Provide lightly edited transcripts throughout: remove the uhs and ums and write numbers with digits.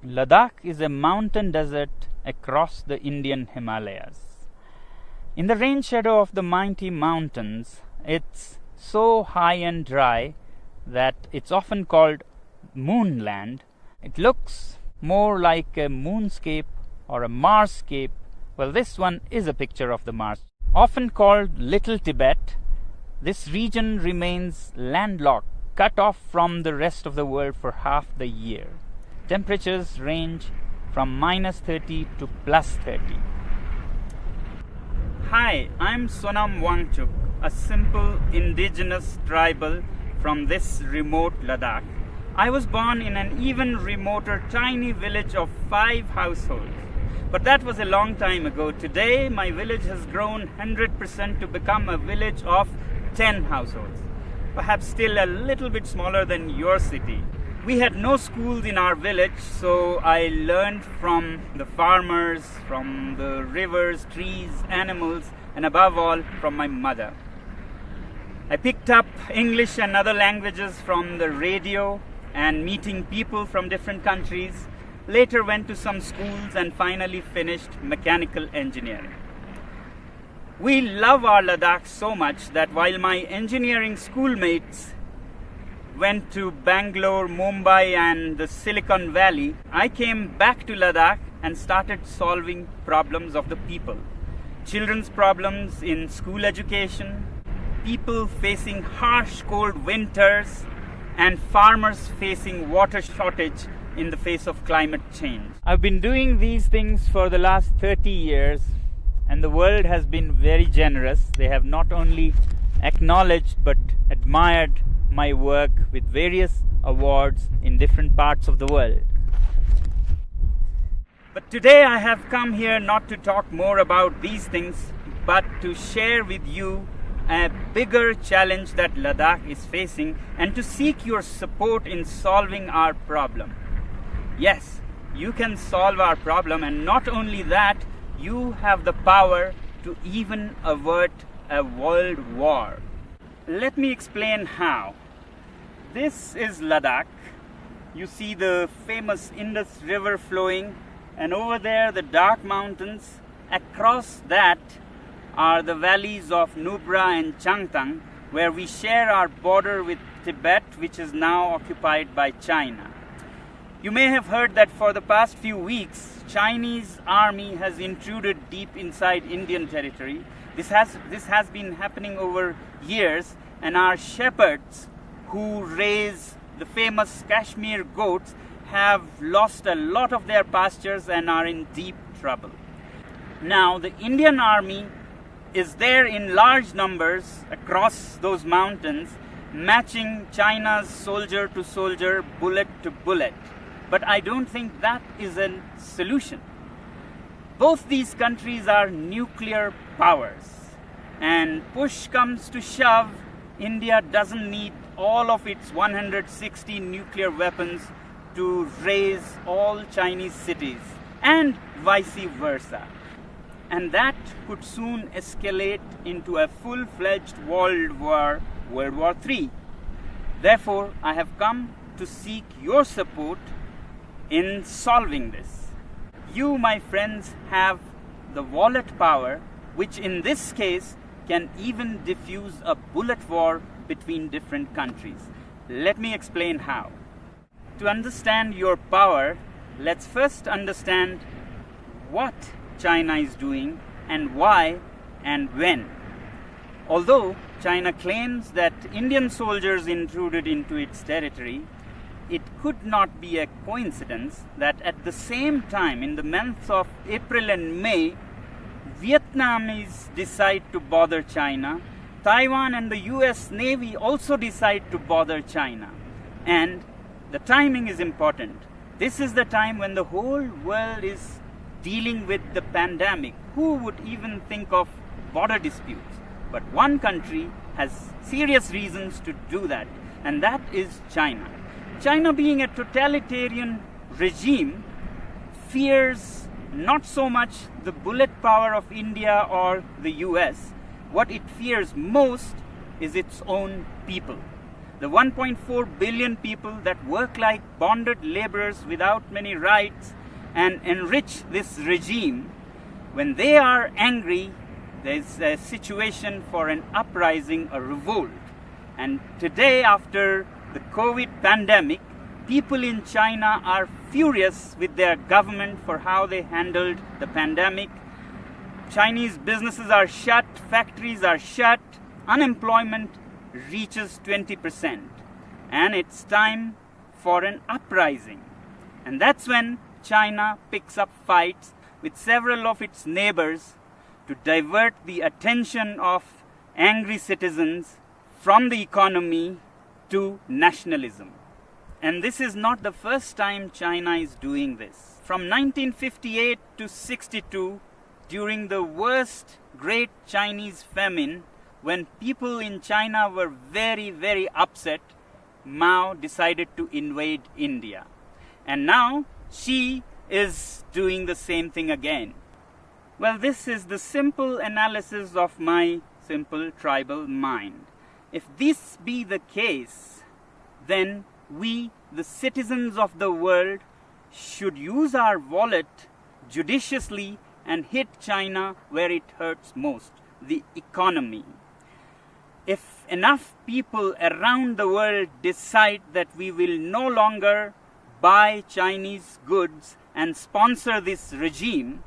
Ladakh is a mountain desert across the Indian Himalayas. In the rain shadow of the mighty mountains, it's so high and dry that it's often called Moonland. It looks more like a moonscape or a Marscape. Well, this one is a picture of the Mars. Often called Little Tibet, this region remains landlocked, cut off from the rest of the world for half the year. Temperatures range from -30 to +30. Hi, I'm Sonam Wangchuk, a simple indigenous tribal from this remote Ladakh. I was born in an even remoter tiny village of 5 households. But that was a long time ago. Today, my village has grown 100% to become a village of 10 households. Perhaps still a little bit smaller than your city. We had no schools in our village, so I learned from the farmers, from the rivers, trees, animals, and above all, from my mother. I picked up English and other languages from the radio and meeting people from different countries. Later went to some schools and finally finished mechanical engineering. We love our Ladakh so much that while my engineering schoolmates went to Bangalore, Mumbai and the Silicon Valley, I came back to Ladakh and started solving problems of the people. Children's problems in school education, people facing harsh cold winters, and farmers facing water shortage in the face of climate change. I've been doing these things for the last 30 years and the world has been very generous. They have not only acknowledged but admired my work with various awards in different parts of the world. But today I have come here not to talk more about these things, but to share with you a bigger challenge that Ladakh is facing and to seek your support in solving our problem. Yes, you can solve our problem, and not only that, you have the power to even avert a world war. Let me explain how. This is Ladakh. You see the famous Indus River flowing, and over there the dark mountains. Across that are the valleys of Nubra and Changtang, where we share our border with Tibet, which is now occupied by China. You may have heard that for the past few weeks, Chinese army has intruded deep inside Indian territory. This has been happening over years, and our shepherds who raise the famous Kashmir goats have lost a lot of their pastures and are in deep trouble. Now, the Indian army is there in large numbers across those mountains, matching China's soldier to soldier, bullet to bullet. But I don't think that is a solution. Both these countries are nuclear powers, and push comes to shove, India doesn't need all of its 160 nuclear weapons to raise all Chinese cities, and vice versa. And that could soon escalate into a full-fledged world war, World War III. Therefore, I have come to seek your support in solving this. You, my friends, have the wallet power, which in this case can even diffuse a bullet war between different countries. Let me explain how. To understand your power, let's first understand what China is doing and why and when. Although China claims that Indian soldiers intruded into its territory, it could not be a coincidence that at the same time, in the months of April and May, Vietnamese decide to bother China. Taiwan and the US Navy also decide to bother China. And the timing is important. This is the time when the whole world is dealing with the pandemic. Who would even think of border disputes? But one country has serious reasons to do that, and that is China. China, being a totalitarian regime, fears not so much the bullet power of India or the US. What it fears most is its own people. the 1.4 billion people that work like bonded laborers without many rights and enrich this regime, when they are angry, there's a situation for an uprising, a revolt. And today, after the COVID pandemic, people in China are furious with their government for how they handled the pandemic. Chinese businesses are shut, factories are shut, unemployment reaches 20%. And it's time for an uprising. And that's when China picks up fights with several of its neighbors to divert the attention of angry citizens from the economy to nationalism. And this is not the first time China is doing this. From 1958 to 62, during the worst Great Chinese Famine, when people in China were very, very upset, Mao decided to invade India. And now Xi is doing the same thing again. Well, this is the simple analysis of my simple tribal mind. If this be the case, then we, the citizens of the world, should use our wallet judiciously and hit China where it hurts most, the economy. If enough people around the world decide that we will no longer buy Chinese goods and sponsor this regime,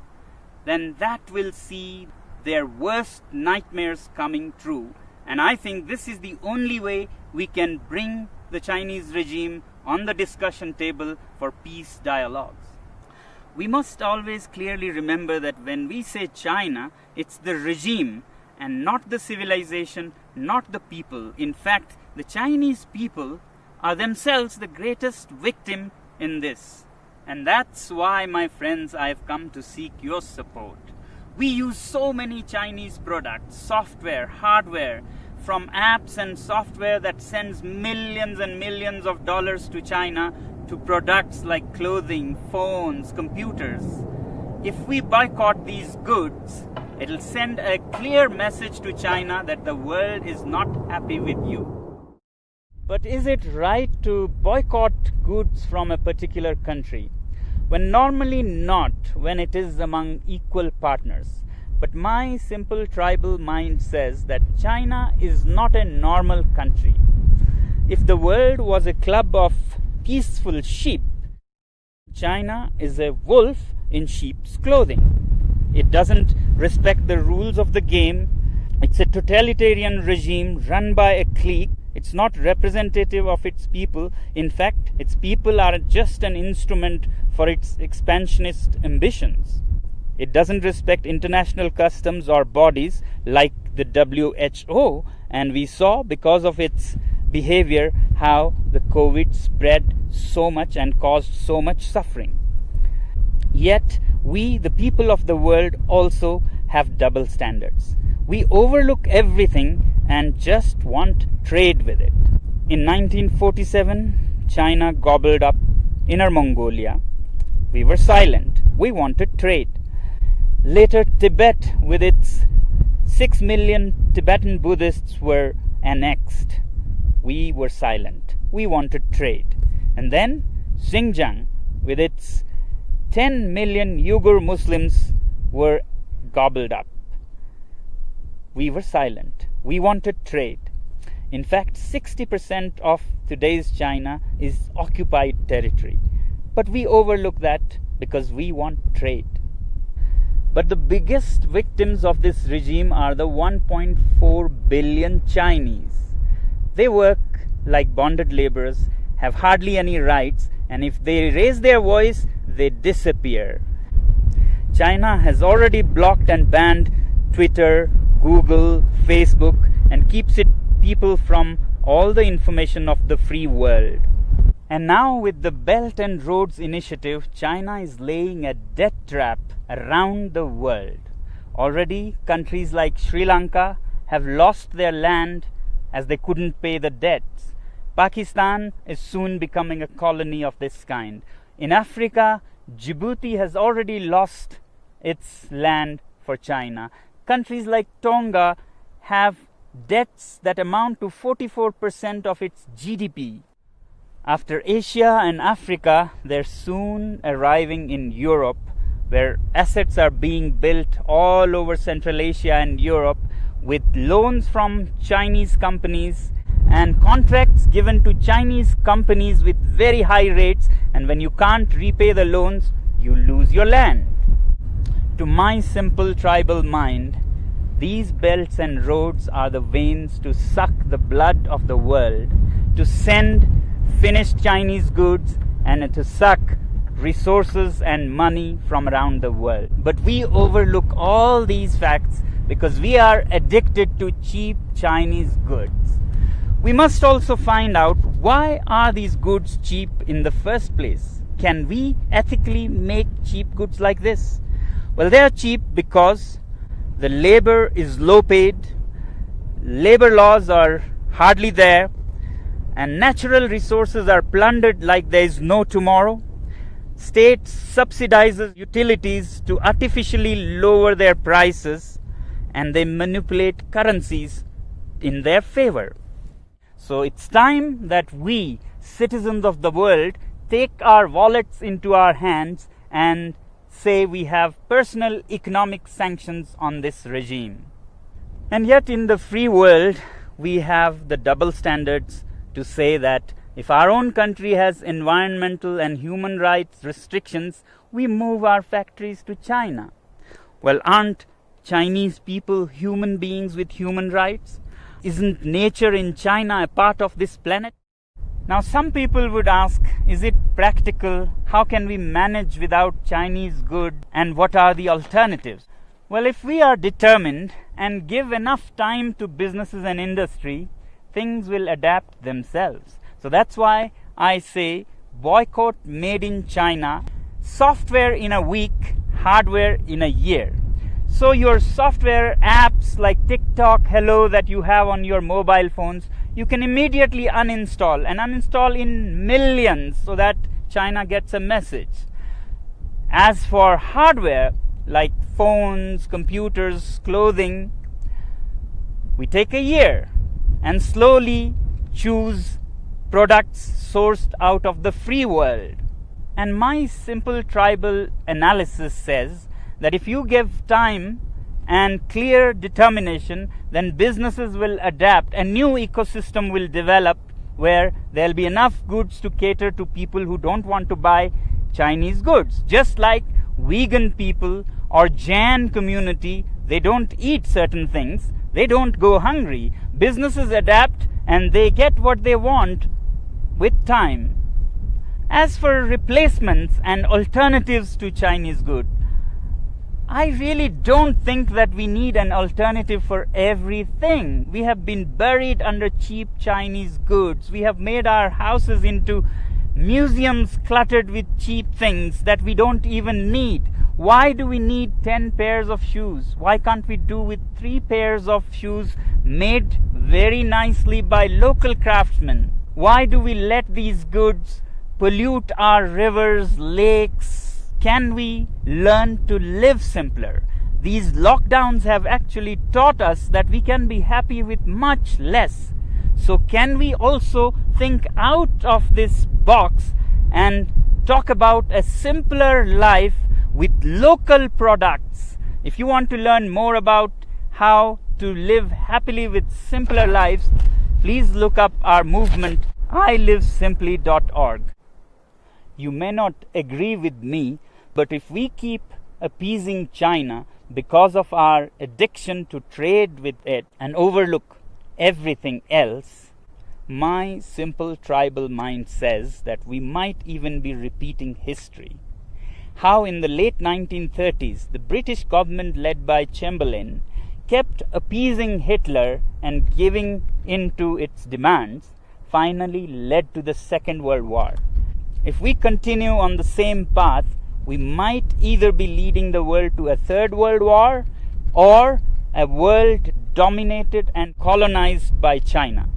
then that will see their worst nightmares coming true. And I think this is the only way we can bring the Chinese regime on the discussion table for peace dialogues. We must always clearly remember that when we say China, it's the regime and not the civilization, not the people. In fact, the Chinese people are themselves the greatest victim in this. And that's why, my friends, I've come to seek your support. We use so many Chinese products, software, hardware, from apps and software that sends millions and millions of dollars to China to products like clothing, phones, computers. If we boycott these goods, it'll send a clear message to China that the world is not happy with you. But is it right to boycott goods from a particular country? When normally not, when it is among equal partners. But my simple tribal mind says that China is not a normal country. If the world was a club of peaceful sheep, China is a wolf in sheep's clothing. It doesn't respect the rules of the game. It's a totalitarian regime run by a clique. It's not representative of its people. In fact, its people are just an instrument for its expansionist ambitions. It doesn't respect international customs or bodies like the WHO, and we saw because of its behavior how the COVID spread so much and caused so much suffering. Yet, we, the people of the world, also have double standards. We overlook everything and just want trade with it. In 1947, China gobbled up Inner Mongolia. We were silent. We wanted trade. Later, Tibet, with its 6 million Tibetan Buddhists, were annexed. We were silent. We wanted trade. And then Xinjiang, with its 10 million Uyghur Muslims, were gobbled up. We were silent. We wanted trade. In fact, 60% of today's China is occupied territory. But we overlook that because we want trade. But the biggest victims of this regime are the 1.4 billion Chinese. They work like bonded laborers, have hardly any rights, and if they raise their voice, they disappear. China has already blocked and banned Twitter, Google, Facebook, and keeps its people from all the information of the free world. And now with the Belt and Roads Initiative, China is laying a debt trap around the world. Already, countries like Sri Lanka have lost their land as they couldn't pay the debts. Pakistan is soon becoming a colony of this kind. In Africa, Djibouti has already lost its land for China. Countries like Tonga have debts that amount to 44% of its GDP. After Asia and Africa, they're soon arriving in Europe, where assets are being built all over Central Asia and Europe with loans from Chinese companies and contracts given to Chinese companies with very high rates, and when you can't repay the loans, you lose your land. To my simple tribal mind, these belts and roads are the veins to suck the blood of the world, to send finished Chinese goods and to suck resources and money from around the world. But we overlook all these facts because we are addicted to cheap Chinese goods. We must also find out, why are these goods cheap in the first place? Can we ethically make cheap goods like this? Well, they are cheap because the labor is low paid, labor laws are hardly there, and natural resources are plundered like there is no tomorrow. State subsidizes utilities to artificially lower their prices, and they manipulate currencies in their favor. So it's time that we, citizens of the world, take our wallets into our hands and say we have personal economic sanctions on this regime. And yet in the free world, we have the double standards to say that if our own country has environmental and human rights restrictions, we move our factories to China. Well, aren't Chinese people human beings with human rights? Isn't nature in China a part of this planet? Now, some people would ask, is it practical? How can we manage without Chinese goods? And what are the alternatives? Well, if we are determined and give enough time to businesses and industry, things will adapt themselves. So that's why I say boycott made in China, software in a week, hardware in a year. So your software apps like TikTok, Hello that you have on your mobile phones, you can immediately uninstall and uninstall in millions so that China gets a message. As for hardware like phones, computers, clothing, we take a year and slowly choose products sourced out of the free world. And my simple tribal analysis says that if you give time and clear determination, then businesses will adapt. A new ecosystem will develop where there'll be enough goods to cater to people who don't want to buy Chinese goods. Just like vegan people or Jain community, they don't eat certain things, they don't go hungry. Businesses adapt and they get what they want with time. As for replacements and alternatives to Chinese goods, I really don't think that we need an alternative for everything. We have been buried under cheap Chinese goods. We have made our houses into museums cluttered with cheap things that we don't even need. Why do we need 10 pairs of shoes? Why can't we do with 3 pairs of shoes made very nicely by local craftsmen? Why do we let these goods pollute our rivers, lakes? Can we learn to live simpler? These lockdowns have actually taught us that we can be happy with much less. So can we also think out of this box and talk about a simpler life with local products? If you want to learn more about how to live happily with simpler lives, please look up our movement, ilivesimply.org. You may not agree with me, but if we keep appeasing China because of our addiction to trade with it and overlook everything else, my simple tribal mind says that we might even be repeating history. How in the late 1930s, the British government led by Chamberlain kept appeasing Hitler and giving in to its demands finally led to the Second World War. If we continue on the same path, we might either be leading the world to a Third World War or a world dominated and colonized by China.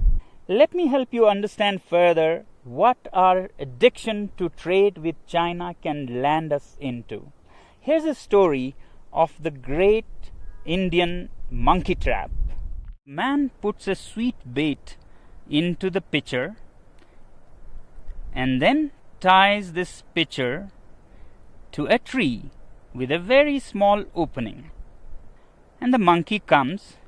Let me help you understand further what our addiction to trade with China can land us into. Here's a story of the great Indian monkey trap. Man puts a sweet bait into the pitcher and then ties this pitcher to a tree with a very small opening. And the monkey comes,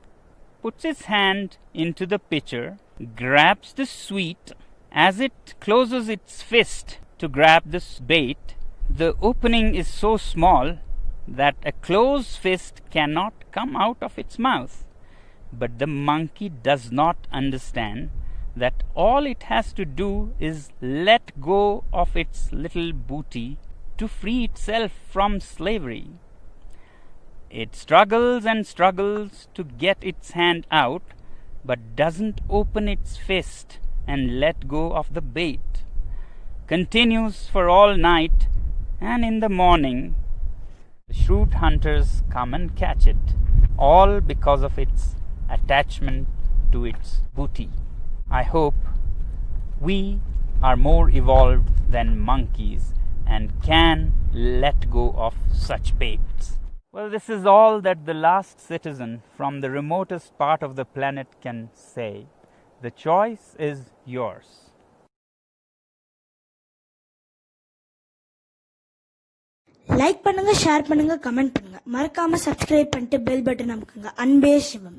puts his hand into the pitcher, grabs the sweet. As it closes its fist to grab this bait, the opening is so small that a closed fist cannot come out of its mouth. But the monkey does not understand that all it has to do is let go of its little booty to free itself from slavery. It struggles and struggles to get its hand out, but doesn't open its fist and let go of the bait. Continues for all night, and in the morning the shrewd hunters come and catch it, all because of its attachment to its booty. I hope we are more evolved than monkeys and can let go of such baits. Well, this is all that the last citizen from the remotest part of the planet can say. The choice is yours. Like பண்ணுங்க, share பண்ணுங்க, comment பண்ணுங்க. மறக்காம subscribe பண்ணிட்டு bell button அமுக்குங்க. அன்பே சிவம்.